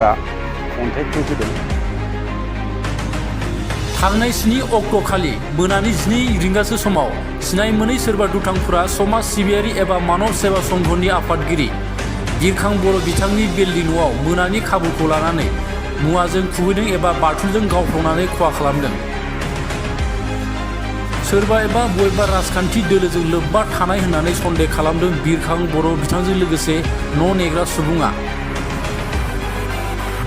अन्थाइ खुबैदों। थांनाय 7 अक्ट'खालि मोनानि 12 रिंगासो समाव सिनाय मोनै सोरबा दुथांफोरा समाज सिबियारि एबा मानव सेवा संघनि आफादगिरि बिरखां बर' बिथांनि बेलनि न'आव मोनानि खाबुखौ लानानै मुवाजों खुबैदों एबा बाथुलजों गावफ्रावनानै खहा खालामदों। सोरबा एबा बबेबा राजखान्थि दोलोजों लोब्बा थानाय होननानै सन्देह खालामदों बिरखां बर' बिथांजों लोगोसे न' नेग्रा सुबुङा।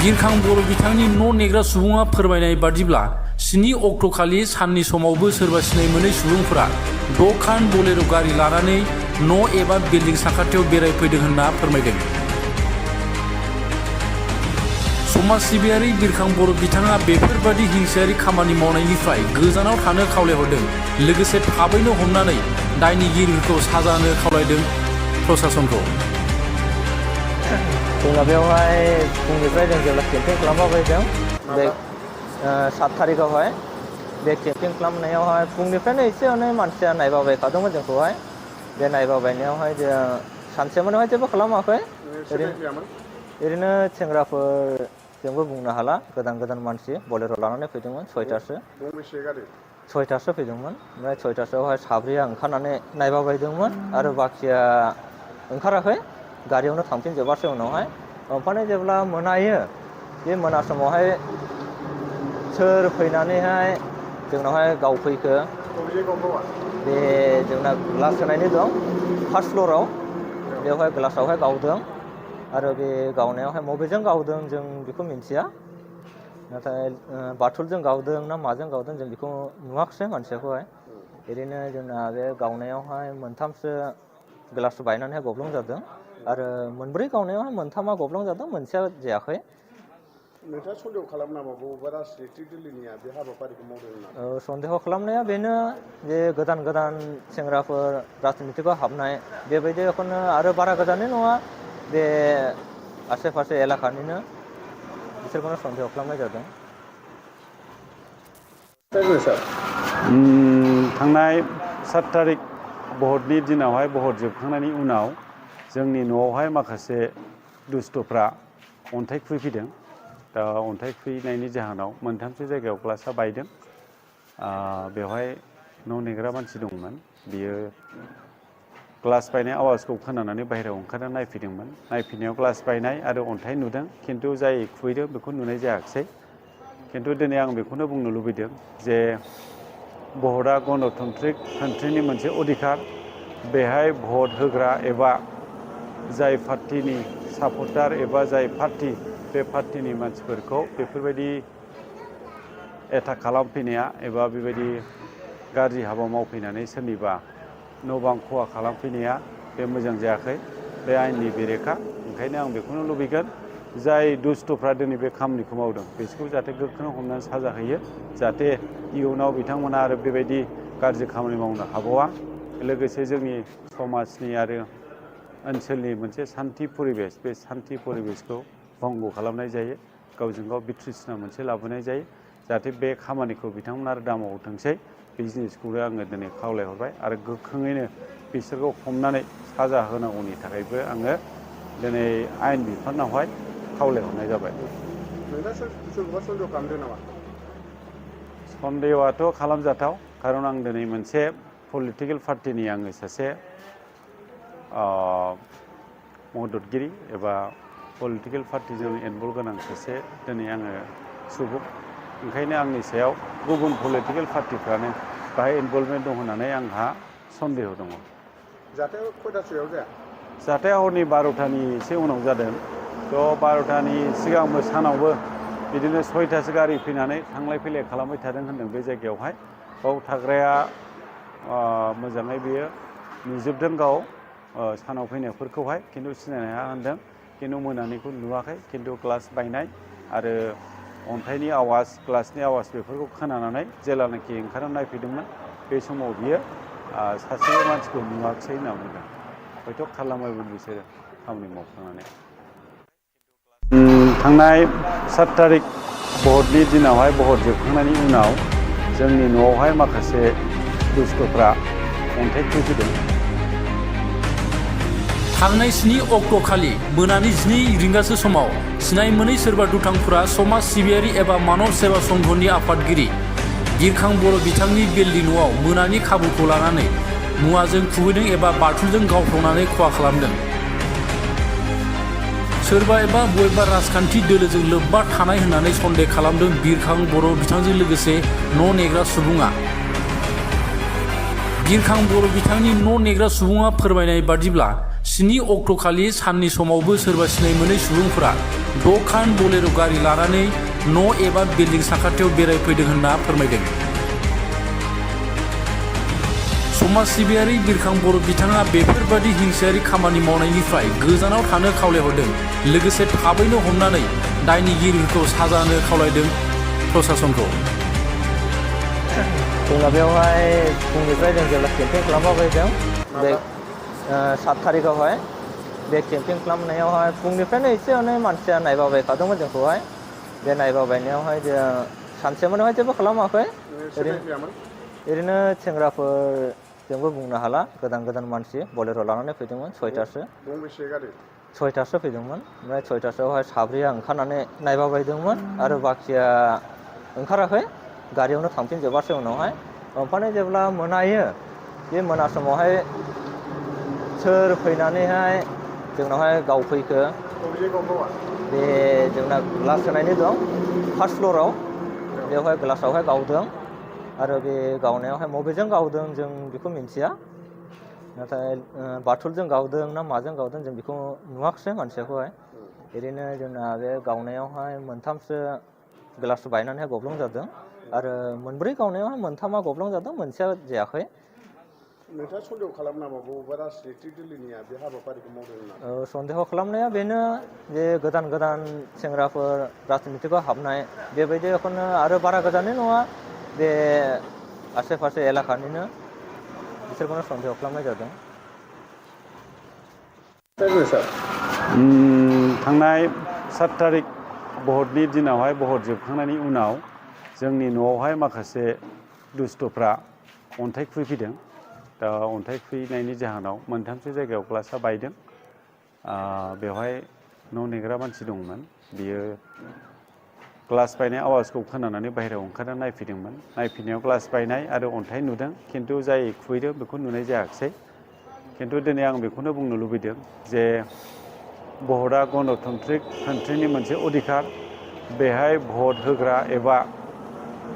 बिरखां बर' बिथांनि न' नेग्रा सुबुङा फोरमायनाय बादिब्ला 7 अक्ट'खालि साननि समावबो सोरबा सिनाय मोनै सुबुंफोरा 6 खान बलेर' गारि लानानै न' एबा बिल्डिं साखाथियाव बेरायफैदों होनना फोरमायदों। समाज सिबियारि बिरखां बर' बिथाङा बेफोरबादि हिंसायारि खामानि मावनायनिफ्राय गोजानाव थानो खावलायहरदों। लोगोसे थाबैनो हमनानै दायनिगिरिफोरखौ साजा होनो खावलायदों प्रशासनखौ। जोंना बेवहाय फुंनिफ्राय जों जेब्ला केम्पिं खालामबायदों बे 7 थारिखआवहाय बे केम्पिं खालामनायावहाय फुंनिफ्रायनो एसे एनै मानसिया नायबायखादोंमोन जोंखौहाय। बे नायबायनायावहाय जों सानसेमानिहाय जेबो खालामाखै। ओरैनो सेंग्राफोर जोंबो बुंनो हाला, गोदान मानसि बलेर' लानानै फैदोंमोन 6थासो। 6थासो फैदोंमोन। ओमफ्राय 6थासोआवहाय साब्रैया ओंखारनानै नायबायदोंमोन आरो बाखिया ओंखाराखै। गारियावनो थांफिनजोबासै उनावहाय। ओमफ्राय जेब्ला मोनायो बे मोना समावहाय सोर फैनानैहाय जोंनावहाय गावफैखो। बे जोंना ग्लास होनायनि दं फार्स्ट फ्ल'राव, बेवहाय ग्लासावहाय गावदों आरो बे गावनायावहाय बबेजों गावदों जों बेखौ मिन्थिया। नाथाय बाथुलजों गावदों ना माजों गावदों जों बेखौ नुवाखिसै मानसिखौहाय। ओरैनो जोंना बे गावनायावहाय 3सो ग्लास बायनानैहाय गब्लं जादों आरो 4 गावनायावहाय 3आ गब्लं जादों, मोनसेया जायाखै। नोंथाङा सन्देह खालामो नामा बबेबा राजनितिक दोलोनिया बे हाबाफारिखौ मावदों होननानै? सन्देह खालामनाया बेनो जे गोदान सेंग्राफोर राजनितिकआव हाबनाय बेबायदिखौनो, आरो बारा गोजाननि नङा, बे आसे पासे एलाकानिनो, बिसोरखौनो सन्देह खालामनाय जादों। थांनाय 7 थारिख भटनि दिनावहाय भट जोबखांनायनि उनाव जोंनि न'आवहाय माखासे दुस्थ'फ्रा अन्थाइ खुबैफैदों। दा अन्थाइ खुबैनायनि जाहोनाव 3सो जायगायाव ग्लासआ बायदों। बेवहाय न' नेग्रा मानसि दंमोन, बियो ग्लास बायनाय आवाजखौ खोनानानै बाहेरायाव ओंखारनानै नायफैदोंमोन। नायफैनायाव ग्लास बायनाय आरो अन्थाइ नुदों, खिन्थु जाय खुबैदों बेखौ नुनाय जायाखिसै। खिन्थु दिनै आं बेखौनो बुंनो लुबैदों जे भटआ गणतन्त्रिक कान्ट्रिनि मोनसे अधिकार। बेहाय भट होग्रा एबा जाय पार्टिनि सापर्टार एबा जाय पार्टि, बे पार्टिनि मानसिफोरखौ बेफोरबायदि एटाक खालामफैनाया एबा बेबायदि गाज्रि हाबा मावफैनानै सोरनिबा न' बां खहा खालामफैनाया बे मोजां जायाखै, बे आयेननि बेरेखा। ओंखायनो आं बेखौनो लुबैगोन जाय दुस्थ'फ्रा दिनै बे खामानिखौ मावदों बिसोरखौ जाहाथे गोख्रों हमनानै साजा होयो, जाहाथे इयुनाव बिथांमोना आरो बेबायदि गाज्रि खामानि मावनो हाबावा। लोगोसे जोंनि समाजनि आरो ओनसोलनि मोनसे सान्थि परिबेस, बे सान्थि परिबेसखौ भंग खालामनाय जायो, गावजों गाव बिथ्रिसना मोनसे लाबोनाय जायो। जाहाथे बे खामानिखौ बिथांमोना आरो दामावथोंसै, बे जिनिसखौनो आङो दिनै खावलायहरबाय आरो गोख्रोङैनो बिसोरखौ हमनानै साजा होनांगौनि थाखायबो आङो दिनै आयेन बिफानावहाय खावलायहरनाय जाबाय। नोंथाङा सोरखौबा सन्देह खालामदों नामा? सन्देहआथ' खालामजाथाव, खारन आं दिनै मोनसे पलिटिकेल पार्टिनि आङो सासे मददगिरि एबा पलिटिकेल पार्टिजों इनभल्भ गोनां सासे दिनै आङो सुबुं। ओंखायनो आंनि सायाव गुबुन पलिटिकेल पार्टिफ्रानो बाहाय इनभल्भमेन्ट दं होननानै आंहा सन्देह दङ। जाथाया खयथासोआव जाया? जाथाया हरनि 12थानि एसे उनाव जादों। थ' 12थानि सिगांबो सानावबो बिदिनो 6थासो गारि फैनानै थांलाय फैलाय खालामबाय थादों होनदों बे जायगायावहाय। बाव थाग्राया मोजाङै बियो नुजोबदों गाव सानाव फैनायफोरखौहाय, खिन्थु सिनायनो हाया होनदों। खिन्थु मोनानिखौ नुवाखै, खिन्थु ग्लास बायनाय आरो अन्थाइनि आवाज, ग्लासनि आवाज बेफोरखौ खोनानानै जेलानाखि ओंखारनानै नायफैदोंमोन, बे समाव बियो सासे मानसिखौ नुवाखिसै होनना बुंदों। हयथ' खालामबायमोन बिसोरो खामानि मावखांनानै। थांनाय 7 थारिख भटनि दिनावहाय भट जोबखांनायनि उनाव जोंनि न'आवहाय माखासे दुस्थ'फ्रा अन्थाइ खुबैदों। थांनाय 7 अक्ट'खालि मोनानि 12 रिंगासो समाव सिनाय मोनै सोरबा दुथांफोरा समाज सिबियारि एबा मानव सेवा संघनि आफादगिरि बिरखां बर' बिथांनि बेलनि न'आव मोनानि खाबुखौ लानानै मुवाजों खुबैदों एबा बाथुलजों गावफ्रावनानै खहा खालामदों। सोरबा एबा बबेबा राजखान्थि दोलोजों लोब्बा थानाय होननानै सन्देह खालामदों बिरखां बर' बिथांजों लोगोसे न' नेग्रा सुबुङा। बिरखां बर' बिथांनि न' नेग्रा सुबुङा फोरमायनाय बादिब्ला 7 अक्ट'खालि साननि समावबो सोरबा सिनाय मोनै सुबुंफोरा 6 खान बलेर' गारि लानानै न' एबा बिल्डिं साखाथियाव बेरायफैदों होनना फोरमायदों। समाज सिबियारि बिरखां बर' बिथाङा बेफोरबादि हिंसायारि खामानि मावनायनिफ्राय गोजानाव थानो खावलायहरदों। लोगोसे थाबैनो हमनानै दायनिगिरिखौ साजा होनो खावलायदों प्रसासनखौ। जोंना बेवहाय फुंनिफ्राय जों जेब्ला केम्पिं खालामबायदों बे 7 थारिखआवहाय बे केम्पिं खालामनायावहाय फुंनिफ्रायनो एसे एनै मानसिया नायबायखादोंमोन जोंखौहाय। बे नायबायनायावहाय जों सानसेमानिहाय जेबो खालामाखै। ओरैनो सेंग्राफोरजोंबो बुंनो हाला, गोदान मानसि बलेर' लानानै फैदोंमोन 6थासो। 6थासो फैदोंमोन। ओमफ्राय 6थासोआवहाय साब्रैया ओंखारनानै नायबायदोंमोन आरो बाखिया ओंखाराखै, गारियावनो थांफिनजोबासै उनावहाय। ओमफ्राय जेब्ला मोनायो, बे मोना समावहाय सोर फैनानैहाय जोंनावहाय गावफैखो, बे जोंना ग्लास होनायनि दं फार्स्ट फ्ल'राव, बेवहाय ग्लासावहाय गावदों आरो बे गावनायावहाय बबेजों गावदों जों बेखौ मिन्थिया, नाथाय बाथुलजों गावदों ना माजों गावदों जों बेखौ नुवाखिसै मानसिखौहाय। ओरैनो जोंना बे गावनायावहाय 3सो ग्लास बायनानैहाय गब्लं जादों आरो 4 गावनायावहाय 3आ गब्लं जादों, 1सेया जायाखै। नोंथाङा सन्देह खालामो नामा बबेबा राजनितिक दोलोनिया बे हाबाफारिखौ मावदों होननानै? सन्देह खालामनाया बेनो जे गोदान सेंग्राफोर राजनितिकआव हाबनाय, बेबायदिखौनो आरो बारा गोजाननि नङा, बे आसे फासे एलाकानिनो, बिसोरखौनो सन्देह खालामनाय जादों। थांनाय 7 थारिख भटनि दिनावहाय भट जोबखांनायनि उनाव जोंनि न'आवहाय माखासे दुस्थ'फ्रा अन्थाइ खुबैफैदों। दा अन्थाइ खुबैनायनि जाहोनाव 3सो जायगायाव ग्लासा बायदों। बेवहाय न' नेग्रा मानसि दंमोन, बियो ग्लास बायनाय आवाजखौ खोनानानै बाहेरायाव ओंखारना नायफैदोंमोन। नायफैनायाव ग्लास बायनाय आरो अन्थाइ नुदों, खिन्थु जाय खुबैदों बेखौ नुनाय जायाखिसै। खिन्थु दिनै आं बेखौनो बुंनो लुबैदों जे भटआ गणतान्त्रिक कान्ट्रिनि मोनसे अधिकार। बेहाय भट होग्रा एबा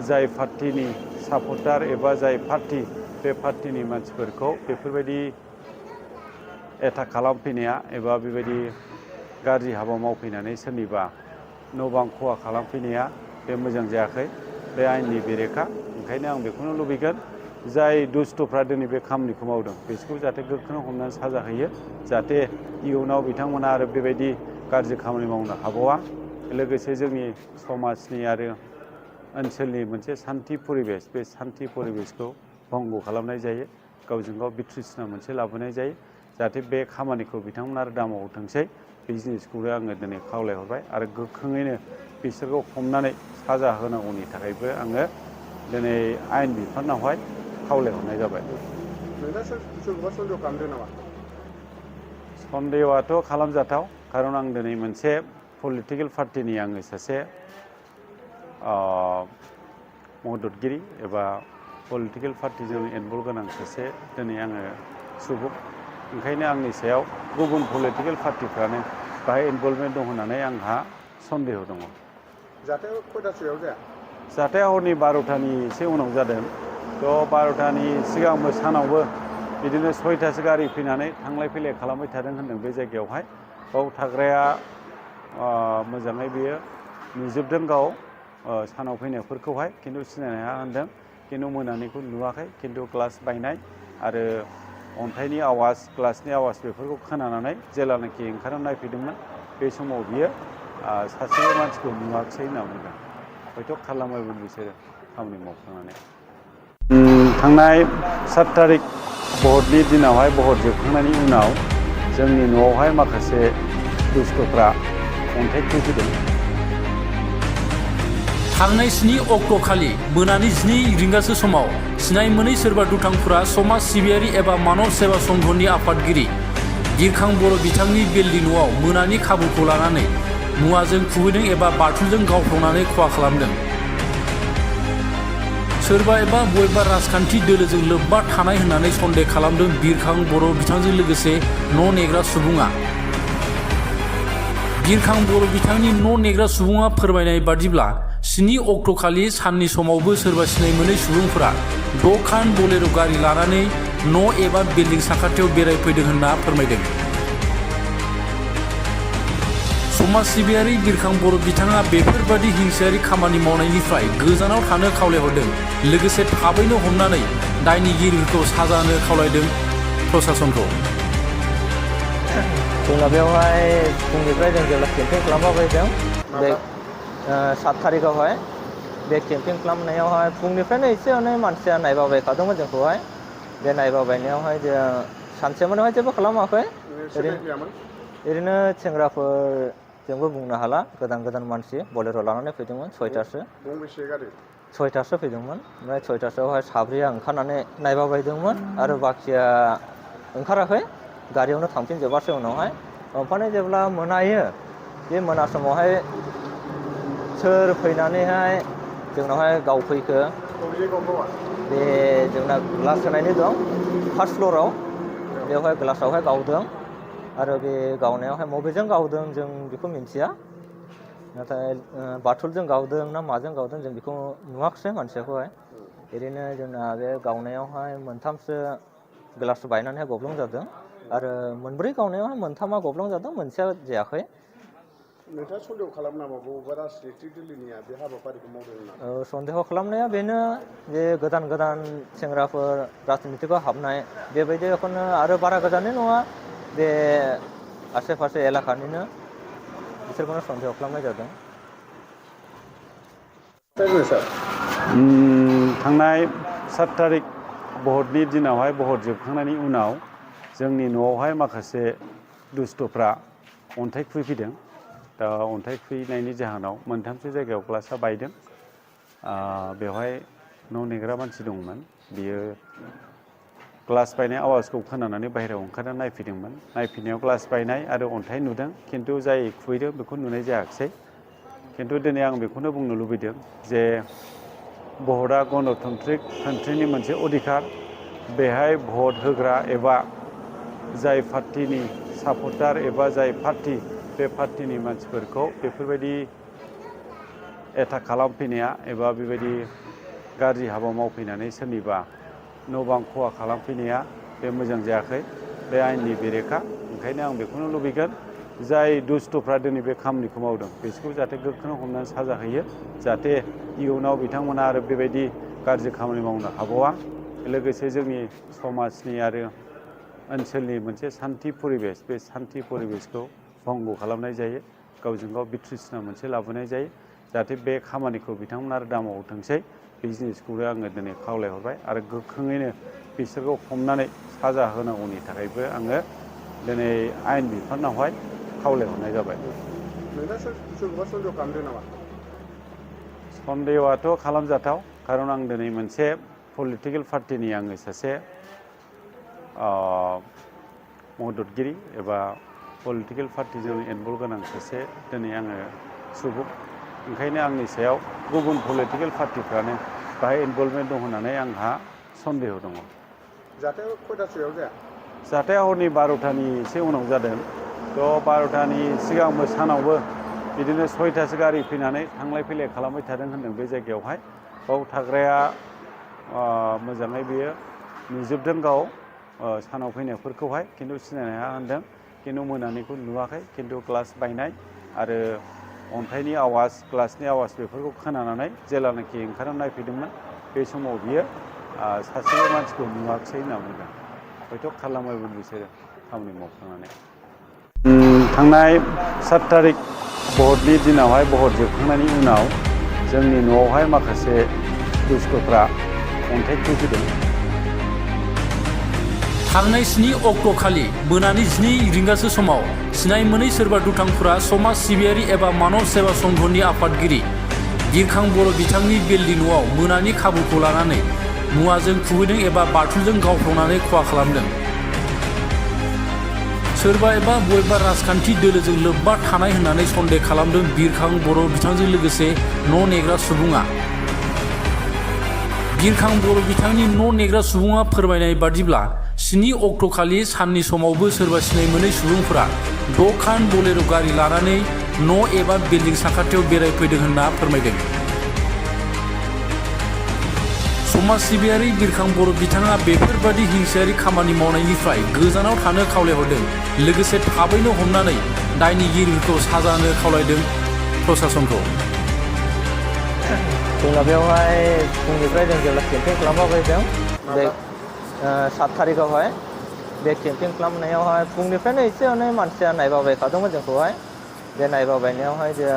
जाय पार्टिनि सापर्टार एबा जाय पार्टि, बे पार्टिनि मानसिफोरखौ बेफोरबायदि एटाक खालामफैनाया एबा बेबायदि गाज्रि हाबा मावफैनानै सोरनिबा न' बां खहा खालामफैनाया बे मोजां जायाखै, बे आयेननि बेरेखा। ओंखायनो आं बेखौनो लुबैगोन, जाय दुस्थ'फ्रा दिनै बे खामानिखौ मावदों बिसोरखौ जाहाथे गोख्रों हमनानै साजा होयो, जाहाथे इयुनाव बिथांमोना आरो बेबायदि गाज्रि खामानि मावनो हाबावा। लोगोसे जोंनि समाजनि आरो ओनसोलनि मोनसे सान्थि परिबेस, बे सान्थि परिबेसखौ भंग खालामनाय जायो, गावजों गाव बिथ्रिसना मोनसे लाबोनाय जायो। जाहाथे बे खामानिखौ बिथांमोना आरो दामावथोंसै, बे जिनिसखौनो आङो दिनै खावलायहरबाय आरो गोख्रोङैनो बिसोरखौ हमनानै साजा होनांगौनि थाखायबो आङो दिनै आयेन बिफानावहाय खावलायहरनाय जाबाय। सोरखौबा सन्देह खालामदों नामा? सन्देहआथ' खालामजाथाव, खारन आं दिनै मोनसे पलिटिकेल पार्टिनि आङो सासे मददगिरि एबा पलिटिकेल पार्टिजों इनभल्भ गोनां सासे दिनै आङो सुबुं। ओंखायनो आंनि सायाव गुबुन पलिटिकेल पार्टिफ्रानो बाहाय इनभल्भमेन्ट दं होननानै आंहा सन्देह दङ। जाथाया खयथासोआव जाया? जाथाया हरनि 12थानि एसे उनाव जादों। थ' 12थानि सिगांबो सानावबो बिदिनो 6थासो गारि फैनानै थांलाय फैलाय खालामबाय थादों होनदों बे जायगायावहाय। बाव थाग्राया मोजाङै बियो नुजोबदों गाव सानाव फैनायफोरखौहाय, खिन्थु सिनायनो हाया होनदों। खिन्थु मोनानिखौ नुवाखै, खिन्थु ग्लास बायनाय आरो अन्थाइनि आवाज, ग्लासनि आवाज बेफोरखौ खोनानानै जेब्लानाखि ओंखारना नायफैदोंमोन, बे समाव बियो सासेबो मानसिखौ नुवाखिसै होनना बुंदों। हयथ' खालामबायमोन बिसोरो खामानि मावखांनानै। थांनाय 7 थारिख भटनि दिनावहाय भट जोबखांनायनि उनाव जोंनि न'आवहाय माखासे दुस्थ'फ्रा अन्थाइ खुबैफैदों। थांनाय 7 अक्ट'खालि मोनानि 12 रिंगासो समाव सिनाय मोनै सोरबा दुथांफोरा समाज सिबियारि एबा मानव सेवा संघनि आफादगिरि बिरखां बर' बिथांनि बेलनि न'आव मोनानि खाबुखौ लानानै मुवाजों खुबैदों एबा बाथुलजों गावफ्लंनानै खहा खालामदों। सोरबा एबा बबेबा राजखान्थि दोलोजों लोब्बा थानाय होननानै सन्देह खालामदों बिरखां बर' बिथांजों लोगोसे न' नेग्रा सुबुङा। बिरखां बर' बिथांनि न' नेग्रा सुबुङा फोरमायनाय बादिब्ला 7 अक्ट'खालि साननि समावबो सोरबा सिनाय मोनै सुबुंफोरा 6 खान बलेर' गारि लानानै न' एबा बिल्डिं साखाथियाव बेरायफैदों होनना फोरमायदों। समाज सिबियारि बिरखां बर' बिथाङा बेफोरबादि हिंसायारि खामानि मावनायनिफ्राय गोजानाव थानो खावलायहरदों। लोगोसे थाबैनो हमनानै दायनिगिरिखौ साजा होनो खावलायदों प्रसासनखौ। जोंना बेवहाय फुंनिफ्राय जों जेब्ला केम्पिं खालामबायदों बे 7 थारिखआवहाय बे केम्पिं खालामनायावहाय फुंनिफ्रायनो एसे एनै मानसिया नायबायखादोंमोन जोंखौहाय। बे नायबायनायावहाय जों सानसेमानावहाय जेबो खालामाखै। ओरैनो सेंग्राफोर जोंबो बुंनो हाला, गोदान मानसि बलेर' लानानै फैदोंमोन 6थासो। गंबेसे गारि? 6थासो फैदोंमोन। ओमफ्राय 6थासोआवहाय साब्रैया ओंखारनानै नायबायदोंमोन आरो बाखिया ओंखाराखै, गारियावनो थांफिनजोबासै उनावहाय। ओमफ्राय जेब्ला मोनायो, बे मोना समावहाय सोर फैनानैहाय जोंनावहाय गावफैखो। बे जोंना ग्लास होनायनि दं फार्स्ट फ्ल'राव, बेवहाय ग्लासावहाय गावदों आरो बे गावनायावहाय बबेजों गावदों जों बेखौ मिन्थिया। नाथाय बाथुलजों गावदों ना माजों गावदों जों बेखौ नुवाखिसै मानसिखौहाय। ओरैनो जोंना बे गावनायावहाय 3सो ग्लास बायनानैहाय गब्लं जादों आरो 4 गावनायावहाय 3आ गब्लं जादों, मोनसेया जायाखै। नोंथाङा सन्देह खालामो नामा बबेबा राजनितिक दोलोनिया बे हाबाफारिखौ मावदों होनना? सन्देह खालामनाया बेनो जे गोदान सेंग्राफोर राजनितिकआव हाबनाय, बेबायदिखौनो आरो बारा गोजाननि नङा, बे आसे फासे एलाकानिनो, बिसोरखौनो सन्देह खालामनाय जादों। थांनाय 7 थारिख भटनि दिनावहाय भट जोबखांनायनि उनाव जोंनि न'आवहाय माखासे दुस्थ'फ्रा अन्थाइ खुबैफैदों। दा अन्थाइ खुबैनायनि जाहोनाव 3सो जायगायाव ग्लासा बायदों। बेवहाय न' नेग्रा मानसि दंमोन, बियो ग्लास बायनाय आवाजखौ खोनानानै बाहेरायाव ओंखारनानै नायफैदोंमोन। नायफैनायाव ग्लास बायनाय आरो अन्थाइ नुदों, खिन्थु जाय खुबैदों बेखौ नुनाय जायाखिसै। खिन्थु दिनै आं बेखौनो बुंनो लुबैदों जे भटआ गणतन्त्रिक कान्ट्रिनि मोनसे अधिकार। बेहाय भट होग्रा एबा जाय पार्टिनि सापर्टार एबा जाय पार्टि, बे पार्टिनि मानसिफोरखौ बेफोरबायदि एटाक खालामफैनाया एबा बेबायदि गाज्रि हाबा मावफैनानै सोरनिबा न' बां खहा खालामफैनाया बे मोजां जायाखै, बे आयेननि बेरेखा। ओंखायनो आं बेखौनो लुबैगोन, जाय दुस्थ'फ्रा दिनै बे खामानिखौ मावदों बिसोरखौ जाहाथे गोख्रों हमनानै साजा होयो, जाहाथे इयुनाव बिथांमोना आरो बेबायदि गाज्रि खामानि मावनो हाबावा। लोगोसे जोंनि समाजनि आरो ओनसोलनि मोनसे सान्थि परिबेस, बे सान्थि परिबेसखौ भंग खालामनाय जायो, गावजों गाव बिथ्रिसना मोनसे लाबोनाय जायो। जाहाथे बे खामानिखौ बिथांमोना आरो दामावथोंसै, बे जिनिसखौनो आङो दिनै खावलायहरबाय आरो गोख्रोङैनो बिसोरखौ हमनानै साजा होनांगौनि थाखायबो आङो दिनै आयेन बिफानावहाय खावलायहरनाय जाबाय। नोंथाङा सोरखौबा सन्देह खालामदों नामा? सन्देहआथ' खालामजाथाव, खारन आं दिनै मोनसे पलिटिकेल पार्टिनि आङो सासे मददगिरि एबा पलिटिकेल पार्टिजों इनभल्भ गोनां सासे दिनै आङो सुबुं। ओंखायनो आंनि सायाव गुबुन पलिटिकेल पार्टिफ्रानो बाहाय इनभल्भमेन्ट दं होननानै आंहा सन्देह दङ। जाथाया खयथासोआव जाया? जाथाया हरनि 12थानि एसे उनाव जादों। थ' 12थानि सिगांबो सानावबो बिदिनो 6थासो गारि फैनानै थांलाय फैलाय खालामबाय थादों होनदों बे जायगायावहाय। बाव थाग्राया मोजाङै बियो नुजोबदों गाव सानाव फैनायफोरखौहाय, खिन्थु सिनायनो हाया होनदों। खिन्थु मोनानिखौ नुवाखै, खिन्थु ग्लास बायनाय आरो अन्थाइनि आवाज, ग्लासनि आवाज बेफोरखौ खोनानानै जेलानाखि ओंखारनानै नायफैदोंमोन, बे समाव बियो सासेबो मानसिखौ नुवाखिसै होनना बुंदों। हयथ' खालामबायमोन बिसोरो खामानि मावखांनानै। थांनाय 7 थारिख भटनि दिनावहाय भट जोबखांनायनि उनाव जोंनि न'आवहाय माखासे दुस्थ'फ्रा अन्थाइ खुबैफैदों। थांनाय 7 अक्ट'खालि मोनानि 12 रिंगासो समाव सिनाय मोनै सोरबा दुथांफोरा समाज सिबियारि एबा मानव सेवा संघनि आफादगिरि बिरखां बर' बिथांनि बेलनि न'आव मोनानि खाबुखौ लानानै मुवाजों खुबैदों एबा बाथुलजों गावफ्लंनानै खहा खालामदों। सोरबा एबा बबेबा राजखान्थि दोलोजों लोब्बा थानाय होननानै सन्देह खालामदों बिरखां बर' बिथांजों लोगोसे न' नेग्रा सुबुङा। बिरखां बर' बिथांनि न' नेग्रा सुबुङा फोरमायनाय बादिब्ला 7 अक्ट'खालि साननि समावबो सोरबा सिनाय मोनै सुबुंफोरा 6 खान बलेर' गारि लानानै न' एबा बिल्डिं साखाथियाव बेरायफैदों होनना फोरमायदों। समाज सिबियारि बिरखां बर' बिथाङा बेफोरबादि हिंसायारि खामानि मावनायनिफ्राय गोजानाव थानो खावलायहरदों। लोगोसे थाबैनो हमनानै दायनिगिरिफोरखौ साजा होनो खावलायदों प्रसासनखौ। जोंना बेवहाय फुंनिफ्राय जों जेब्ला केम्पिं खालामबायदों बे 7 थारिखआवहाय बे केम्पिं खालामनायावहाय फुंनिफ्रायनो एसे एनै मानसिया नायबायखादोंमोन जोंखौहाय। बे नायबायनायावहाय जों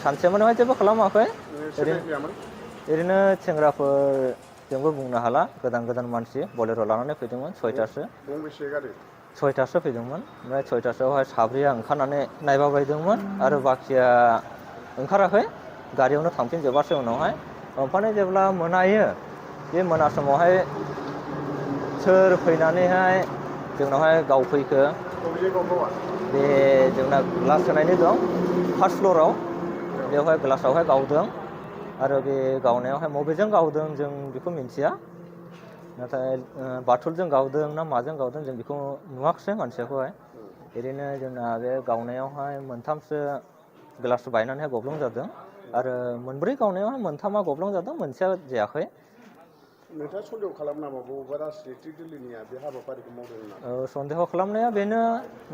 सानसेमानिहाय जेबो खालामाखै। ओरैनो सेंग्राफोरजोंबो बुंनो हाला, गोदान मानसि बलेर' लानानै फैदोंमोन 6थासो। 6थासो फैदोंमोन। ओमफ्राय 6थासोआवहाय साब्रैया ओंखारनानै नायबायदोंमोन आरो बाखिया ओंखाराखै, गारियावनो थांफिनजोबासै उनावहाय। ओमफ्राय जेब्ला मोनायो, बे मोना समावहाय सोर फैनानैहाय जोंनावहाय गावफैखो, बे जोंना ग्लास होनायनि दं फार्स्ट फ्ल'राव, बेवहाय ग्लासावहाय गावदों आरो बे गावनायावहाय बबेजों गावदों जों बेखौ मिन्थिया। नाथाय बाथुलजों गावदों ना माजों गावदों जों बेखौ नुवाखिसै मानसिखौहाय। ओरैनो जोंना बे गावनायावहाय 3सो ग्लास बायनानैहाय गब्लं जादों आरो 4 गावनायावहाय 3आ गब्लं जादों, 1सेया जायाखै। नोंथाङा सन्देह खालामो नामा बबेबा राजनितिक दोलोनिया बे हाबाफारिखौ मावदों होननानै? सन्देह खालामनाया बेनो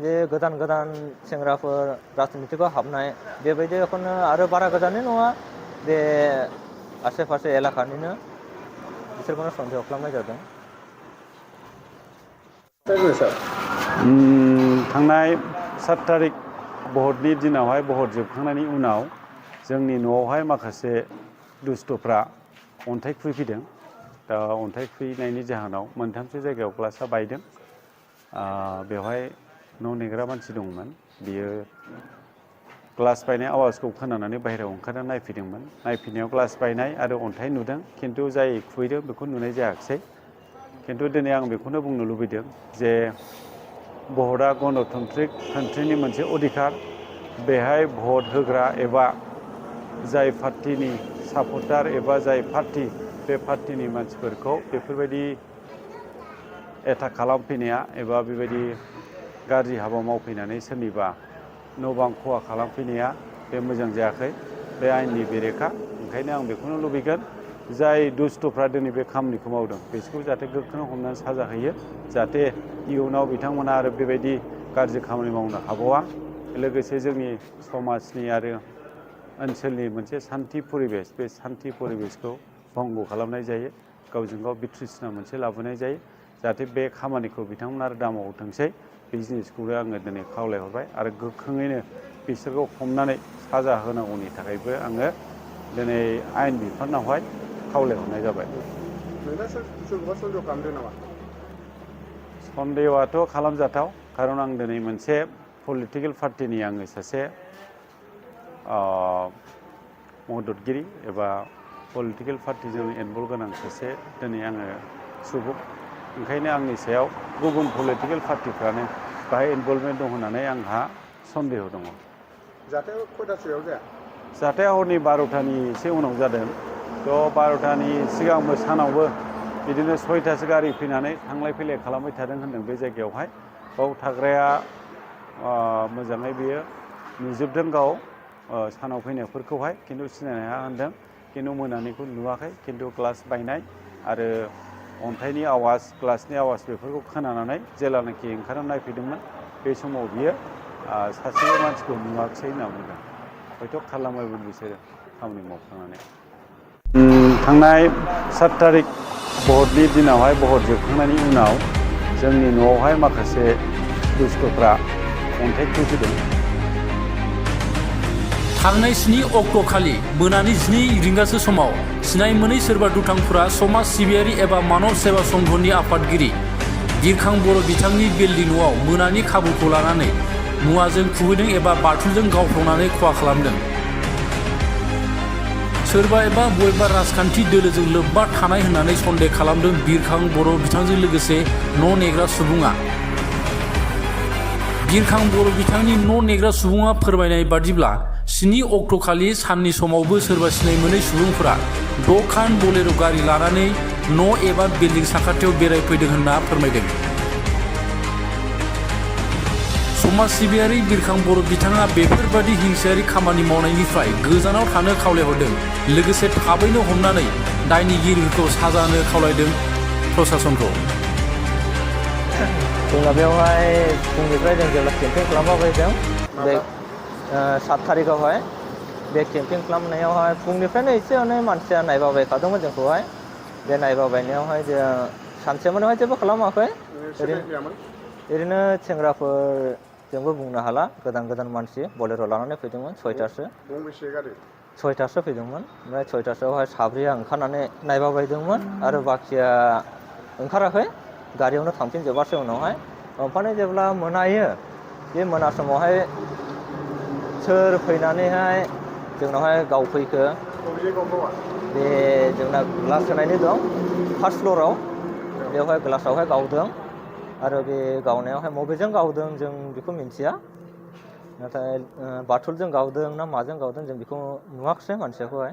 जे गोदान सेंग्राफोर राजनितिकआव हाबनाय, बेबायदिखौनो आरो बारा गोजाननि नङा, बे आसे पासे एलाकानिनो, बिसोरखौनो सन्देह खालामनाय जादों। थांनाय 7 थारिख भटनि दिनावहाय भट जोबखांनायनि उनाव जोंनि न'आवहाय माखासे दुस्थ'फ्रा अन्थाइ खुबैफैदों। दा अन्थाइ खुबैनायनि जाहोनाव 3सो जायगायाव ग्लासआ बायदों। बेवहाय न' नेग्रा मानसि दंमोन, बियो ग्लास बायनाय आवाजखौ खोनानानै बाहेरायाव ओंखारना नायफैदोंमोन। नायफैनायाव ग्लास बायनाय आरो अन्थाइ नुदों, खिन्थु जाय खुबैदों बेखौ नुनाय जायाखिसै। खिन्थु दिनै आं बेखौनो बुंनो लुबैदों जे भटआ गणतन्त्रिक कान्ट्रिनि मोनसे अधिकार। बेहाय भट होग्रा एबा जाय पार्टिनि सापर्टार एबा जाय पार्टि, बे पार्टिनि मानसिफोरखौ बेफोरबायदि एटाक खालामफैनाया एबा बेबायदि गाज्रि हाबा मावफैनानै सोरनिबा न' बां खहा खालामफैनाया बे मोजां जायाखै, बे आयेननि बेरेखा। ओंखायनो आं बेखौनो लुबैगोन, जाय दुस्थ'फ्रा दिनै बे खामानिखौ मावदों बिसोरखौ जाहाथे गोख्रों हमनानै साजा होयो, जाहाथे इयुनाव बिथांमोना आरो बेबायदि गाज्रि खामानि मावनो हाबावा। लोगोसे जोंनि समाजनि आरो ओनसोलनि मोनसे सान्थि परिबेस, बे सान्थि परिबेसखौ भंग खालामनाय जायो, गावजों गाव बिथ्रिसना मोनसे लाबोनाय जायो। जाहाथे बे खामानिखौ बिथांमोना आरो दामावथोंसै, बे जिनिसखौनो आङो दिनै खावलायहरबाय आरो गोख्रोङैनो बिसोरखौ हमनानै साजा होनांगौनि थाखायबो आङो दिनै आयेन बिफानावहाय खावलायहरनाय जाबाय। सोरखौबा सन्देह खालामदों नामा? सन्देहआथ' खालामजाथाव, खारन आं दिनै मोनसे पलिटिकेल पार्टिनि आङो सासे मददगिरि एबा पलिटिकेल पार्टिजों इनभल्भ गोनां सासे दिनै आङो सुबुं। ओंखायनो आंनि सायाव गुबुन पलिटिकेल पार्टिफ्रानो बाहाय इनभल्भमेन्ट दं होननानै आंहा सन्देह दङ। जाथाया खयथासोआव जाया? जाथाया हरनि 12थानि एसे उनाव जादों। थ' 12थानि सिगांबो सानावबो बिदिनो 6थासो गारि फैनानै थांलाय फैलाय खालामबाय थादों होनदों बे जायगायावहाय। बाव थाग्राया मोजाङै बियो नुजोबदों गाव सानाव फैनायफोरखौहाय, खिन्थु सिनायनो हाया होनदों। खिन्थु मोनानिखौ नुवाखै, खिन्थु ग्लास बायनाय आरो अन्थाइनि आवाज, ग्लासनि आवाज बेफोरखौ खोनानानै जेलानाखि ओंखारना नायफैदोंमोन, बे समाव बियो सासेबो मानसिखौ नुवाखिसै होनना बुंदों। हयथ' खालामबायमोन बिसोरो खामानि मावखांनानै। थांनाय 7 थारिख भटनि दिनावहाय भट जोबखांनायनि उनाव जोंनि न'आवहाय माखासे दुस्थ'फ्रा अन्थाइ खुबैफैदों। थांनाय 7 अक्ट'खालि मोनानि 12 रिंगासो समाव सिनाय मोनै सोरबा दुथांफोरा समाज सिबियारि एबा मानब सेवा संघनि आफादगिरि बिरखां बर' बिथांनि बेलनि न'आव मोनानि खाबुखौ लानानै मुवाजों खुबैदों एबा बाथुलजों गावफ्रावनानै खहा खालामदों। सोरबा एबा बबेबा राजखान्थि दोलोजों लोब्बा थानाय होननानै सन्देह खालामदों बिरखां बर' बिथांजों लोगोसे न' नेग्रा सुबुङा। बिरखां बर' बिथांनि न' नेग्रा सुबुङा फोरमायनाय बादिब्ला 7 अक्ट'खालि साननि समावबो सोरबा सिनाय मोनै सुबुंफोरा 6 खान बलेर' गारि लानानै न' एबा बिल्डिं साखाथियाव बेरायफैदों होनना फोरमायदों। समाज सिबियारि बिरखां बर' बिथाङा बेफोरबादि हिंसायारि खामानि मावनायनिफ्राय गोजानाव थानो खावलायहरदों। लोगोसे थाबैनो हमनानै दायनिगिरिखौ साजा होनो खावलायदों प्रसासनखौ। जोंना बेवहाय फुंनिफ्राय जों जेब्ला केम्पिं खालामबायदों बे 7 थारिखआवहाय बे केम्पिं खालामनायावहाय फुंनिफ्रायनो एसे एनै मानसिया नायबायखादोंमोन जोंखौहाय। बे नायबायनायावहाय जों सानसेमानिहाय जेबो खालामाखै। ओरैनो सेंग्राफोरजोंबो बुंनो हाला, गोदान मानसि बलेर' लानानै फैदोंमोन 6थासो। 6थासो फैदोंमोन। ओमफ्राय 6थासोआवहाय साब्रैया ओंखारनानै नायबायदोंमोन आरो बाखिया ओंखाराखै, गारियावनो थांफिनजोबासै उनावहाय। ओमफ्राय जेब्ला मोनायो, बे मोना समावहाय सोर फैनानैहाय जोंनावहाय गावफैखो, बे जोंना ग्लास होनायनि दं फार्स्ट फ्ल'राव, बेवहाय ग्लासावहाय गावदों आरो बे गावनायावहाय बबेजों गावदों जों बेखौ मिन्थिया। नाथाय बाथुलजों गावदों ना माजों गावदों जों बेखौ नुवाखिसै मानसिखौहाय।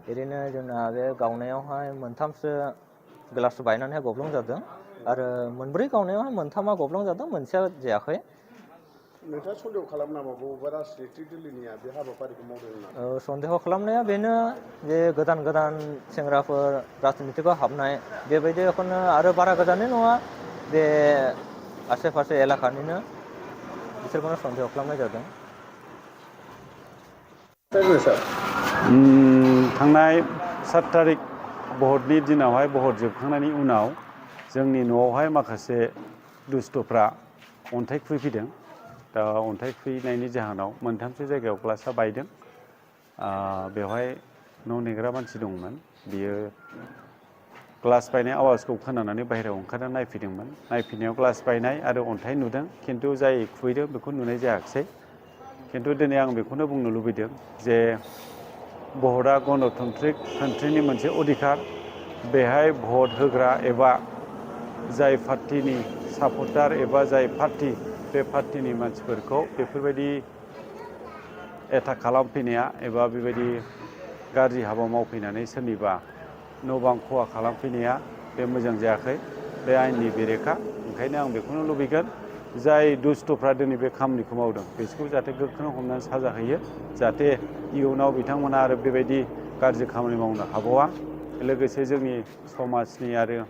ओरैनो जोंना बे गावनायावहाय 3सो ग्लास बायनानैहाय गब्लं जादों आरो 4 गावनायावहाय 3आ गब्लं जादों, मोनसेया जायाखै। नोंथाङा सन्देह खालामो नामा बबेबा राजनितिक दोलोनिया बे हाबाफारिखौ मावदों होननानै? सन्देह खालामनाया बेनो जे गोदान सेंग्राफोर राजनितिकआव हाबनाय, बेबायदिखौनो आरो बारा गोजाननि नङा, बे आसे पासे एलाकानिनो, बिसोरखौनो सन्देह खालामनाय जादों। थांनाय 7 थारिख भटनि दिनावहाय भट जोबखांनायनि उनाव जोंनि न'आवहाय माखासे दुस्थ'फ्रा अन्थाइ खुबैफैदों। दा अन्थाइ खुबैनायनि जाहोनाव 3सो जायगायाव ग्लासआ बायदों। बेवहाय न' नेग्रा मानसि दंमोन, बियो ग्लास बायनाय आवाजखौ खोनानानै बाहेरायाव ओंखारनानै नायफैदोंमोन। नायफैनायाव ग्लास बायनाय आरो अन्थाइ नुदों, खिन्थु जाय खुबैदों बेखौ नुनाय जायाखिसै। खिन्थु दिनै आं बेखौनो बुंनो लुबैदों जे भटआ गणतन्त्रिक कान्ट्रिनि मोनसे अधिकार। बेहाय भट होग्रा एबा जाय पार्टिनि सापर्टार एबा जाय पार्टि, बे पार्टिनि मानसिफोरखौ बेफोरबायदि एटाक खालामफैनाया एबा बेबायदि गाज्रि हाबा मावफैनानै सोरनिबा न' बां खहा खालामफैनाया बे मोजां जायाखै, बे आयेननि बेरेखा। ओंखायनो आं बेखौनो लुबैगोन, जाय दुस्थ'फ्रा दिनै बे खामानिखौ मावदों बिसोरखौ जाहाथे गोख्रों हमनानै साजा होयो, जाहाथे इयुनाव बिथांमोना आरो बेबायदि गाज्रि खामानि मावनो हाबावा। लोगोसे जोंनि समाजनि आरो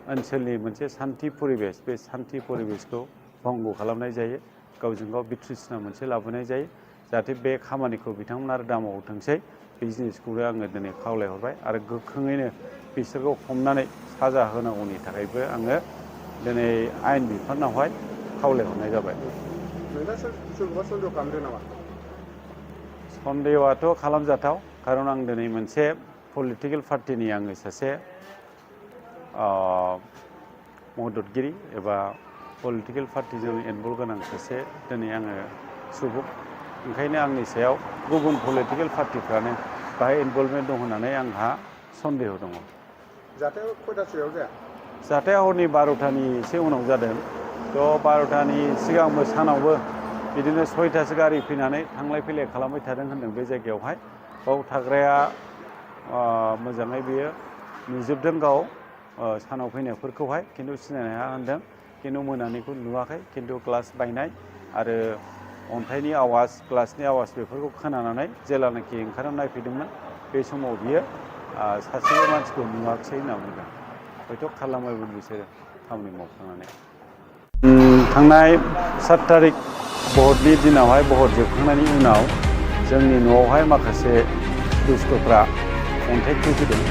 ओनसोलनि मोनसे सान्थि परिबेस, बे सान्थि परिबेसखौ भंग खालामनाय जायो, गावजों गाव बिथ्रिसना मोनसे लाबोनाय जायो। जाहाथे बे खामानिखौ बिथांमोना आरो दामावथोंसै, बे जिनिसखौनो आङो दिनै खावलायहरबाय आरो गोख्रोङैनो बिसोरखौ हमनानै साजा होनांगौनि थाखायबो आङो दिनै आयेन बिफानावहाय खावलायहरनाय जाबाय। नोंथाङा सोरखौबा सन्देह खालामदों नामा? सन्देहआथ' खालामजाथाव, खारन आं दिनै मोनसे पलिटिकेल पार्टिनि आङो सासे मददगिरि एबा पलिटिकेल पार्टिजों इनभल्भ गोनां सासे दिनै आङो सुबुं। ओंखायनो आंनि सायाव गुबुन पलिटिकेल पार्टिफ्रानो बाहाय इनभल्भमेन्ट दं होननानै आंहा सन्देह दङ। जाथाया खयथासोआव जाया? जाथाया हरनि 12थानि एसे उनाव जादों। थ' 12थानि सिगांबो सानावबो बिदिनो 6थासो गारि फैनानै थांलाय फैलाय खालामबाय थादों होनदों बे जायगायावहाय। बाव थाग्राया मोजाङै बियो नुजोबदों गाव सानाव फैनायफोरखौहाय, खिन्थु सिनायनो हाया होनदों। खिन्थु मोनानिखौ नुवाखै, खिन्थु ग्लास बायनाय आरो अन्थाइनि आवाज, ग्लासनि आवाज बेफोरखौ खोनानानै जेलानाखि ओंखारनानै नायफैदोंमोन, बे समाव बियो सासेबो मानसिखौ नुवाखिसै होनना बुंदों। हयथ' खालामबायमोन बिसोरो खामानि मावखांनानै। थांनाय 7 थारिख भटनि दिनावहाय भट जोबखांनायनि उनाव जोंनि न'आवहाय माखासे दुस्थ'फ्रा अन्थाइ खुबैफैदों।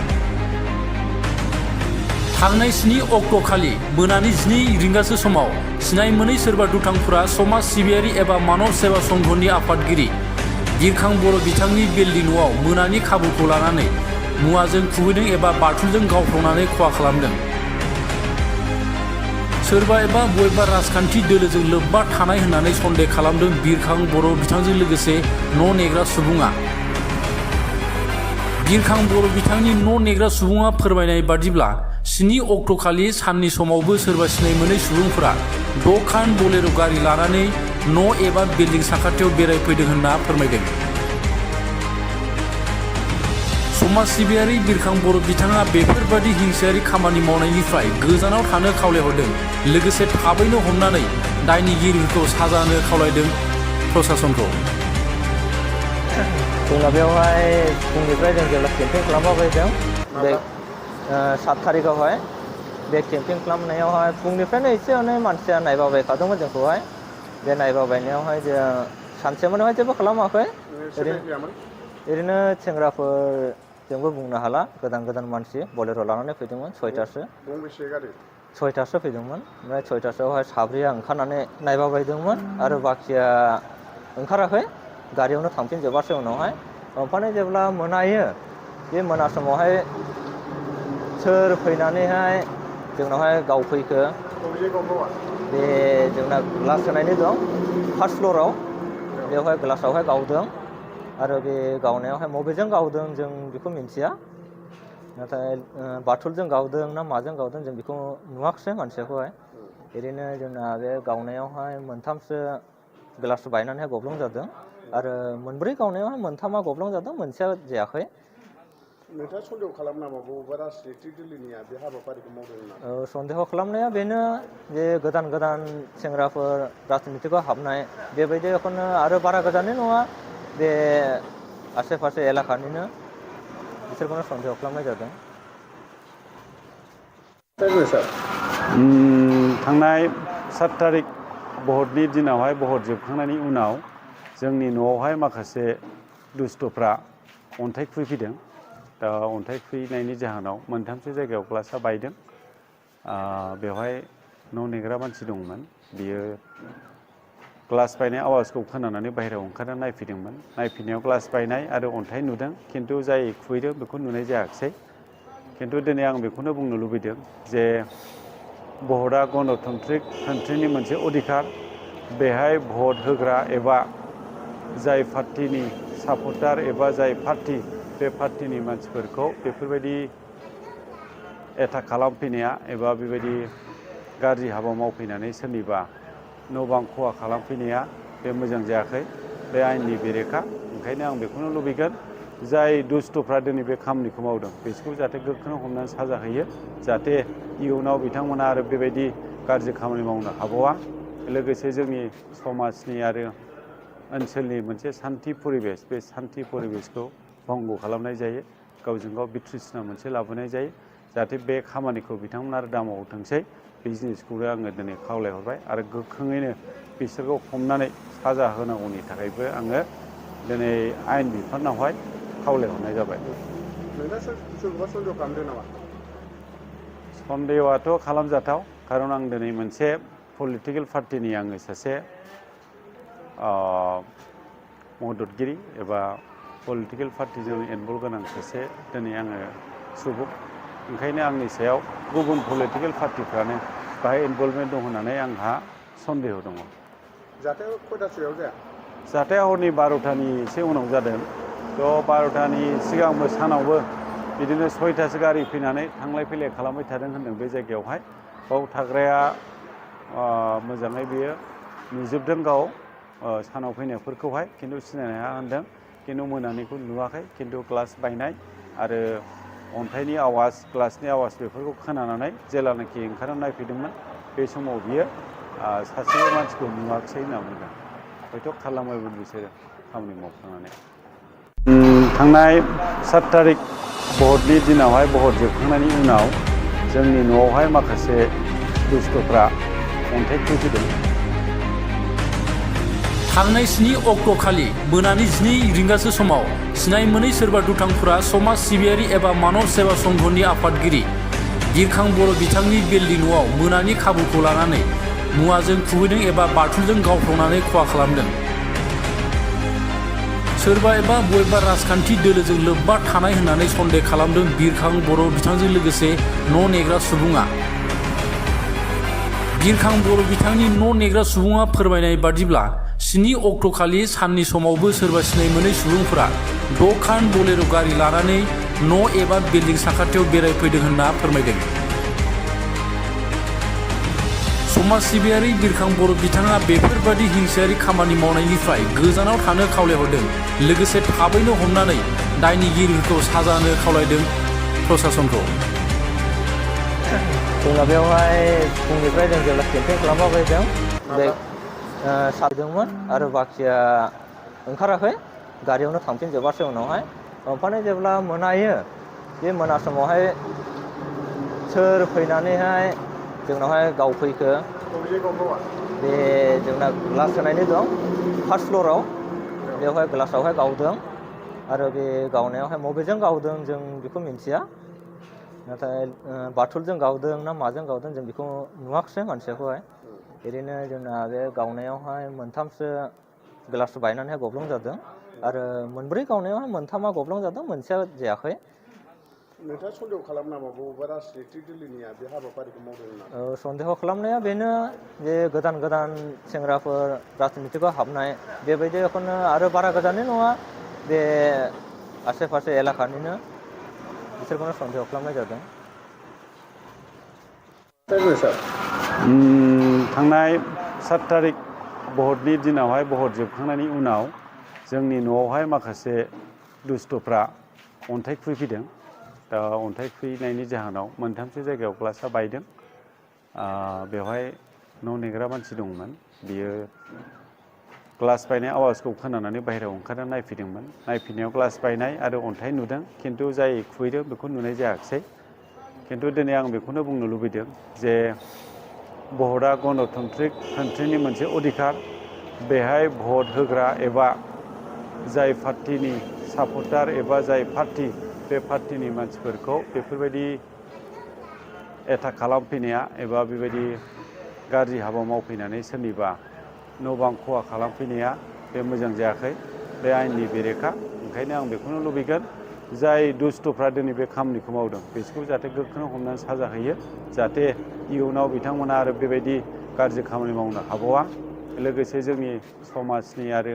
थांनाय 7 अक्ट'खालि मोनानि 12 रिंगासो समाव सिनाय मोनै सोरबा दुथांफोरा समाज सिबियारि एबा मानब सेवा संघनि आफादगिरि बिरखां बर' बिथांनि बेलनि न'आव मोनानि खाबुखौ लानानै मुवाजों खुबैदों एबा बाथुलजों गावफ्रावनानै खहा खालामदों। सोरबा एबा बबेबा राजखान्थि दोलोजों लोब्बा थानाय होननानै सन्देह खालामदों बिरखां बर' बिथांजों लोगोसे न' नेग्रा सुबुङा। बिरखां बर' बिथांनि न' नेग्रा सुबुङा फोरमायनाय बादिब्ला 7 अक्ट'खालि साननि समावबो सोरबा सिनाय मोनै सुबुंफोरा 6 खान बलेर' गारि लानानै न' एबा बिल्डिं साखाथियाव बेरायफैदों होनना फोरमायदों। समाज सिबियारि बिरखां बर' बिथाङा बेफोरबादि हिंसायारि खामानि मावनायनिफ्राय गोजानाव थानो खावलायहरदों। लोगोसे थाबैनो हमनानै दायनिगिरिफोरखौ साजा होनो खावलायदों प्रसासनखौ। जोंना बेवहाय फुंनिफ्राय जों जेब्ला केम्पिं खालामबायदों बे 7 थारिखआवहाय बे केम्पिं खालामनायावहाय फुंनिफ्रायनो एसे एनै मानसिया नायबायखादोंमोन जोंखौहाय। बे नायबायनायावहाय जों सानसेमानिहाय जेबो खालामाखै। ओरैनो सेंग्राफोर जोंबो बुंनो हाला, गोदान मानसि बलेर' लानानै फैदोंमोन 6थासो। गंबेसे गारि? 6थासो फैदोंमोन। ओमफ्राय 6थासोआवहाय साब्रैया ओंखारनानै नायबायदोंमोन आरो बाखिया ओंखाराखै, गारियावनो थांफिनजोबासै उनावहाय। ओमफ्राय जेब्ला मोनायो, बे मोना समावहाय सोर फैनानैहाय जोंनावहाय गावफैखो। बे जोंना ग्लास होनायनि दं फार्स्ट फ्ल'राव, बेवहाय ग्लासावहाय गावदों आरो बे गावनायावहाय बबेजों गावदों जों बेखौ मिन्थिया। नाथाय बाथुलजों गावदों ना माजों गावदों जों बेखौ नुवाखिसै मानसिखौहाय। ओरैनो जोंना बे गावनायावहाय 3सो ग्लास बायनानैहाय गब्लं जादों आरो 4 गावनायावहाय 3आ गब्लं जादों, मोनसेया जायाखै। नोंथाङा सन्देह खालामो नामा बबेबा राजनितिक दोलोनिया बे हाबाफारिखौ मावदों होननानै? सन्देह खालामनाया बेनो जे गोदान सेंग्राफोर राजनितिकआव हाबनाय, बेबायदिखौनो आरो बारा गोजाननि नङा, बे आसे पासे एलाकानिनो, बिसोरखौनो सन्देह खालामनाय जादों। थांनाय 7 थारिख भटनि दिनावहाय भट जोबखांनायनि उनाव जोंनि न'आवहाय माखासे दुस्थ'फ्रा अन्थाइ खुबैफैदों। दा अन्थाइ खुबैनायनि जाहोनाव 3सो जायगायाव ग्लासआ बायदों। बेवहाय न' नेग्रा मानसि दंमोन, बियो ग्लास बायनाय आवाजखौ खोनानानै बाहेरायाव ओंखारना नायफैदोंमोन। नायफैनायाव ग्लास बायनाय आरो अन्थाइ नुदों, खिन्थु जाय खुबैदों बेखौ नुनाय जायाखिसै। खिन्थु दिनै आं बेखौनो बुंनो लुबैदों जे भटआ गणतन्त्रिक कान्ट्रिनि मोनसे अधिकार। बेहाय भट होग्रा एबा जाय पार्टिनि सापर्टार एबा जाय पार्टि, बे पार्टिनि मानसिफोरखौ बेफोरबायदि एटाक खालामफैनाया एबा बेबायदि गाज्रि हाबा मावफैनानै सोरनिबा न' बां खहा खालामफैनाया बे मोजां जायाखै, बे आयेननि बेरेखा। ओंखायनो आं बेखौनो लुबैगोन, जाय दुस्थ'फ्रा दिनै बे खामानिखौ मावदों बिसोरखौ जाहाथे गोख्रों हमनानै साजा होयो, जाहाथे इयुनाव बिथांमोना आरो बेबायदि गाज्रि खामानि मावनो हाबावा। लोगोसे जोंनि समाजनि आरो ओनसोलनि मोनसे सान्थि परिबेस, बे सान्थि परिबेसखौ भंग खालामनाय जायो, गावजों गाव बिथ्रिसना मोनसे लाबोनाय जायो। जाहाथे बे खामानिखौ बिथांमोना आरो दामावथोंसै, बे जिनिसखौनो आङो दिनै खावलायहरबाय आरो गोख्रोङैनो बिसोरखौ हमनानै साजा होनांगौनि थाखायबो आङो दिनै आयेन बिफानावहाय खावलायहरनाय जाबाय। सोरखौबा सन्देह खालामदों नामा? सन्देहआथ' खालामजाथाव, खारन आं दिनै मोनसे पलिटिकेल पार्टिनि आङो सासे मददगिरि एबा पलिटिकेल पार्टिजों इनभल्भ गोनां सासे दिनै आङो सुबुं। ओंखायनो आंनि सायाव गुबुन पलिटिकेल पार्टिफ्रानो बाहाय इनभल्भमेन्ट दं होननानै आंहा सन्देह दङ। जाथाया खयथासोआव जाया? जाथाया हरनि 12थानि एसे उनाव जादों। थ' 12थानि सिगांबो सानावबो बिदिनो 6थासो गारि फैनानै थांलाय फैलाय खालामबाय थादों होनदों बे जायगायावहाय। बाव थाग्राया मोजाङै बियो नुजोबदों गाव सानाव फैनायफोरखौहाय, खिन्थु सिनायनो हाया होनदों। खिन्थु मोनानिखौ नुवाखै, खिन्थु ग्लास बायनाय आरो अन्थाइनि आवाज, ग्लासनि आवाज बेफोरखौ खोनानानै जेलानाखि ओंखारना नायफैदोंमोन, बे समाव बियो सासेबो मानसिखौ नुवाखिसै होनना बुंदों। हयथ' खालामबायमोन बिसोरो खामानि मावखांनानै। थांनाय 7 थारिख भटनि दिनावहाय भट जोबखांनायनि उनाव जोंनि न'आवहाय माखासे दुस्थ'फ्रा अन्थाइ खुबैफैदों। थांनाय 7 अक्ट'खालि मोनानि 12 रिंगासो समाव सिनाय मोनै सोरबा दुथांफोरा समाज सिबियारि एबा मानब सेवा संघनि आफादगिरि बिरखां बर' बिथांनि बेलनि न'आव मोनानि खाबुखौ लानानै मुवाजों खुबैदों एबा बाथुलजों गावफ्रावनानै खहा खालामदों। सोरबा एबा बबेबा राजखान्थि दोलोजों लोब्बा थानाय होननानै सन्देह खालामदों बिरखां बर' बिथांजों लोगोसे न' नेग्रा सुबुङा। बिरखां बर' बिथांनि न' नेग्रा सुबुङा फोरमायनाय बादिब्ला 7 अक्ट'खालि साननि समावबो सोरबा सिनाय मोनै सुबुंफोरा 6 खान बलेर' गारि लानानै न' एबा बिल्डिं साखाथियाव बेरायफैदों होनना फोरमायदों। समाज सिबियारि बिरखां बर' बिथाङा बेफोरबादि हिंसायारि खामानि मावनायनिफ्राय गोजानाव थानो खावलायहरदों। लोगोसे थाबैनो हमनानै दायनिगिरिफोरखौ साजा होनो खावलायदों प्रसासनखौ। जोंना बेवहाय फुंनिफ्राय जों जेब्ला केम्पेइन खालामबाय दं बे सारदोंमोन आरो बाखिया ओंखाराखै गारियावनो थांफिनजोबासै उनावहाय ओमफ्राय जेब्ला मोनायो बे मोना समावहाय सोर फैनानैहाय जोंनावहाय गावफैखो बे जोंना ग्लास होनायनि दं फार्स्ट फ्ल'राव बेवहाय ग्लासावहाय गावदों आरो बे गावनायावहाय मबेजों गावदों जों बेखौ मिन्थिया नाथाय बाथुलजों गावदों ना माजों गावदों जों बेखौ नुवाखिसै मानसिखौहाय ओरैनो जोंना बे गावनायावहाय मोनथामसो ग्लास बायनानैहाय गब्लं जादों आरो मोनब्रै गावनायावहाय मोनथामा गब्लं जादों मोनसेया जायाखै। नोंथाङा सन्देह खालामो नामा बबेबा राजनितिक दोलोनिया बे हाबाफारिखौ मावदों होननानै? सन्देह खालामनाया बेनो जे गोदान गोदान सेंग्राफोर राजनितिकआव हाबनाय बेबायदिखौनो आरो बारा गोजाननि नङा बे आसे पासे एलाकानिनो बिसोरखौनो सन्देह खालामनाय जादों। थांनाय 7 तारिख भटनि दिनावहाय भट जोबखांनायनि उनाव जोंनि न'आवहाय माखासे दुस्थ'फ्रा अन्थाइ खुबैफैदों। दा अन्थाइ खुबैनायनि जाहोनाव मोनथामसो जायगायाव ग्लासा बायदों। बेवहाय न' नेग्रा मानसि दंमोन बियो ग्लास बायनाय आवाजखौ खोनानानै बाहेरायाव ओंखारना नायफैदोंमोन। नायफैनायाव ग्लास बायनाय आरो अन्थाइ नुदों खिन्थु जाय खुबैदों बेखौ नुनाय जायाखिसै। खिन्थु दिनै आं बेखौनो बुंनो लुबैदों जे भटआ गणतन्त्रिक कान्ट्रिनि मोनसे अधिकार बेहाय भट होग्रा एबा जाय पार्टिनि सापर्टार एबा जाय पार्टि बे पार्टिनि मानसिफोरखौ बेफोरबायदि एटाक खालामफैनाया एबा बेबायदि गाज्रि हाबा मावफैनानै सोरनिबा न' बां खहा खालामफैनाया बे मोजां जायाखै बे आयेननि बेरेखा। ओंखायनो आं बेखौनो लुबैगोन जाय दुस्थ'फ्रा दिनै बे खामानिखौ मावदों बिसोरखौ जाहाथे गोख्रों हमनानै साजा होयो जाहाथे इयुनाव बिथांमोना आरो बेबायदि गाज्रि खामानि मावनो हाबावा। लोगोसे जोंनि समाजनि आरो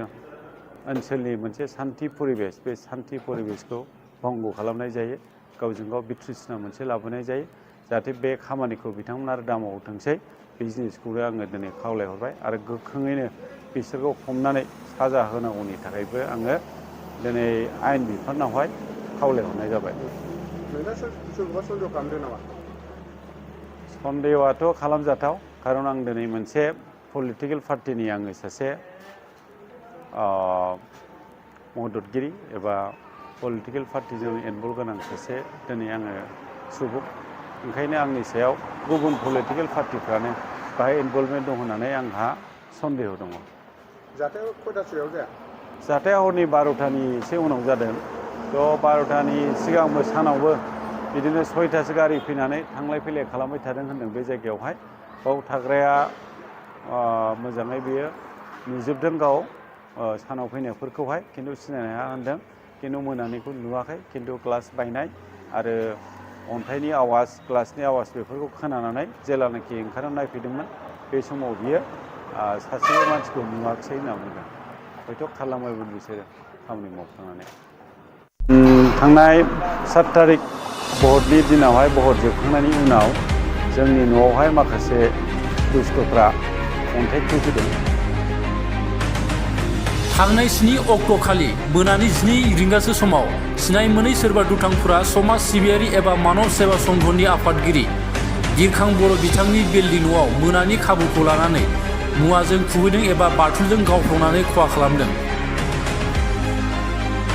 ओनसोलनि मोनसे सान्थि परिबेस बे सान्थि परिबेसखौ भंग खालामनाय जायो गावजों गाव बिथ्रिसना मोनसे लाबोनाय जायो जाहाथे बे खामानिखौ बिथांमोना आरो दामावथोंसै बे जिनिसखौनो आङो दिनै खावलायहरबाय आरो गोख्रोङैनो बिसोरखौ हमनानै साजा होनांगौनि थाखायबो आङो दिनै आयेन बिफानावहाय खावलायहरनाय जाबाय। नोंथाङा सोरखौबा सन्देह खालामदों नामा? सन्देहआथ' खालामजाथाव खारन आं दिनै मोनसे पलिटिकेल पार्टिनि आङो सासे मददगिरि एबा पलिटिकेल पार्टिजों इनभल्भ गोनां सासे दिनै आङो सुबुं। ओंखायनो आंनि सायाव गुबुन पलिटिकेल पार्टिफ्रानो बाहाय इनभल्भमेन्ट दं होननानै आंहा सन्देह दङ। जाथाया खयथासोआव जाया? जाथाया हरनि 12थानि एसे उनाव जादों। थ' 12थानि सिगांबो सानावबो बिदिनो 6थासो गारि फैनानै थांलाय फैलाय खालामबाय थादों होनदों बे जायगायावहाय। बाव थाग्राया मोजाङै बियो नुजोबदों गाव सानाव फैनायफोरखौहाय खिन्थु सिनायनो हाया होनदों खिन्थु मोनानिखौ नुवाखै खिन्थु ग्लास बायनाय आरो अन्थाइनि आवाज ग्लासनि आवाज बेफोरखौ खोनानानै जेलानाखि ओंखारना नायफैदोंमोन बे समाव बियो सासेबो मानसिखौ नुवाखिसै होनना बुंदों। हयथ' खालामबायमोन बिसोरो खामानि मावखांनानै। थांनाय 7 तारिख भटनि दिनावहाय भट जोबखांनायनि उनाव जोंनि न'आवहाय माखासे दुस्थ'फ्रा अन्थाइ खुबैफैदों। थांनाय 7 अक्ट'खालि मोनानि 12 रिंगासो समाव सिनाय मोनै सोरबा दुथांफोरा समाज सिबियारि एबा मानब सेवा संघनि आफादगिरि बिरखां बर' बिथांनि बेलनि न'आव मोनानि खाबुखौ लानानै मुवाजों खुबैदों एबा बाथुलजों गावफ्लंनानै खहा खालामदों।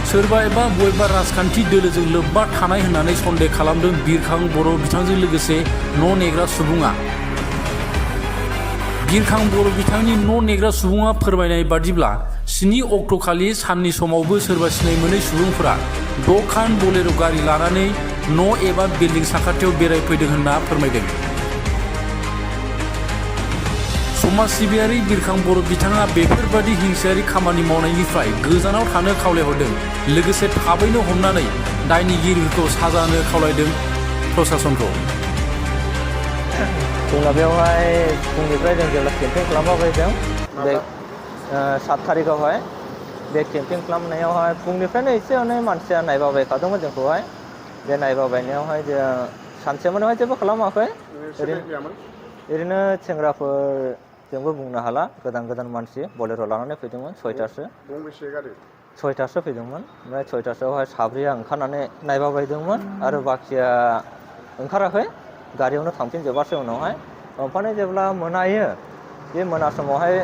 सोरबा एबा बबेबा राजखान्थि दोलोजों लोब्बा थानाय होननानै सन्देह खालामदों बिरखां बर' बिथांजों लोगोसे न' नेग्रा सुबुङा। बिरखां बर' बिथांनि न' नेग्रा सुबुङा फोरमायनाय बादिब्ला 7 अक्ट'खालि साननि समावबो सोरबा सिनाय मोनै सुबुंफोरा 6 खान बलेर' गारि लानानै न' एबा बिल्डिं साखाथियाव बेरायफैदों होनना फोरमायदों। समाज सिबियारि बिरखां बर' बिथाङा बेफोरबादि हिंसायारि खामानि मावनायनिफ्राय गोजानाव थानो खावलायहरदों। लोगोसे थाबैनो हमनानै दायनिगिरिफोरखौ साजा होनो खावलायदों प्रसासनखौ। जोंना बेवहाय फुंनिफ्राय जों जेब्ला केम्पेइन खालामबाय दं बे 7 तारिखआवहाय बे केम्पेइन खालामनायावहाय फुंनिफ्रायनो एसे एनै मानसिया नायबायखादोंमोन जोंखौहाय। बे नायबायनायावहाय जों सानसेमानिहाय जेबो खालामाखै। सोर फैयामोन? ओरैनो सेंग्राफोर जोंबो बुंनो हाला गोदान गोदान मानसि बलेर' लानानै फैदोंमोन 6थासो गंबेसे गारि 6थासो फैदोंमोन ओमफ्राय 6थासोआवहाय साब्रैया ओंखारनानै नायबाबायदोंमोन आरो बाखिया ओंखाराखै गारियावनो थांफिनजोबासै उनावहाय ओमफ्राय जेब्ला मोनायो बे मोना समावहाय